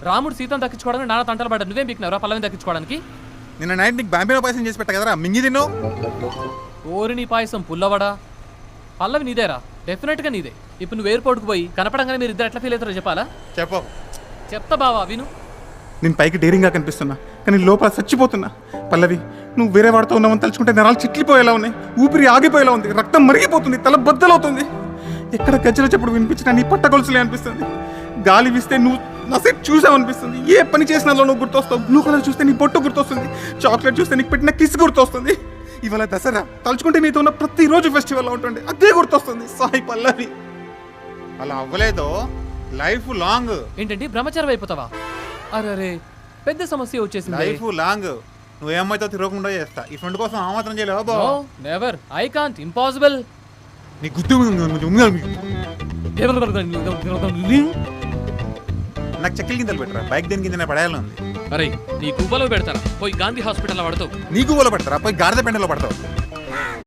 రాముడు సీతను దక్కించుకోవడానికి నాన్న తంటలు పడ్డా, నువ్వేం పీకినావురా పల్లవిని దక్కించుకోవడానికి? నిన్న నైట్ నీకు బాంబేలో పాయసం చేసి పెట్టా కదరా, మింగి తిన్నావు. ఓరిని పాయసం పుల్లవడా. పల్లవి నీదేరా, డెఫినెట్గా నీదే. ఇప్పుడు నువ్వు ఎయిర్పోర్ట్కి పోయి కనపడంగానే మీరు ఇద్దరు ఎట్లా ఫీల్ అవుతారో చెప్పాలా? చెప్పవు. చెప్తా బావా, విను. నేను పైకి డేరింగ్గా కనిపిస్తున్నా, కానీ లోపల చచ్చిపోతున్నా. పల్లవి, నువ్వు వేరే వాడితో ఉన్నావని తలుచుకుంటే నరాలు చిట్లిపోయేలా ఉన్నాయి, ఊపిరి ఆగిపోయేలా ఉంది, రక్తం మరిగిపోతుంది, తల బద్దలవుతుంది. ఎక్కడ గజ్జల చెప్పుడు వినిపించినా నీ పట్ట గొలుసులే అనిపిస్తుంది. గాలి వీస్తే నువ్వు నా సెట్ చూసావు అనిపిస్తుంది. ఏ పని చేసినా నువ్వు గుర్తొస్తావు. బ్లూ కలర్ చూస్తే నీ బొట్టు గుర్తొస్తుంది, చాక్లెట్ చూస్తే నీకు పెట్టిన కిస్ గుర్తొస్తుంది. ఇవాళ దసరా, తలుచుకుంటే నీతో ఉన్న ప్రతిరోజు ఫెస్టివల్ ఉంటుంది, అదే గుర్తొస్తుంది. సాయి పల్లవి, అలా అవ్వలేదు. Life long. ఏంటంటే బ్రహ్మచారం అయిపోతావా? అరే పెద్ద సమస్య వచ్చేసింది. Life long. నువ్వు ఏమైతే తిరగకుండా చేస్తా. ఈ ఫ్రెండ్ కోసం ఆ మాత్రం చేయలేవా బా? Never, I can't, impossible. నీ గుర్తు నాకు చెక్కల కిందలు పెట్టరా, బైక్ దేని కింద పడేయాలని ఉంది. అరే నీ గువ్వలో పెడతారా, పోయి గాంధీ హాస్పిటల్లో పడతావు. నీ గువ్వలో పెడతారా, పోయి గాడిద పెండలో పడతావు.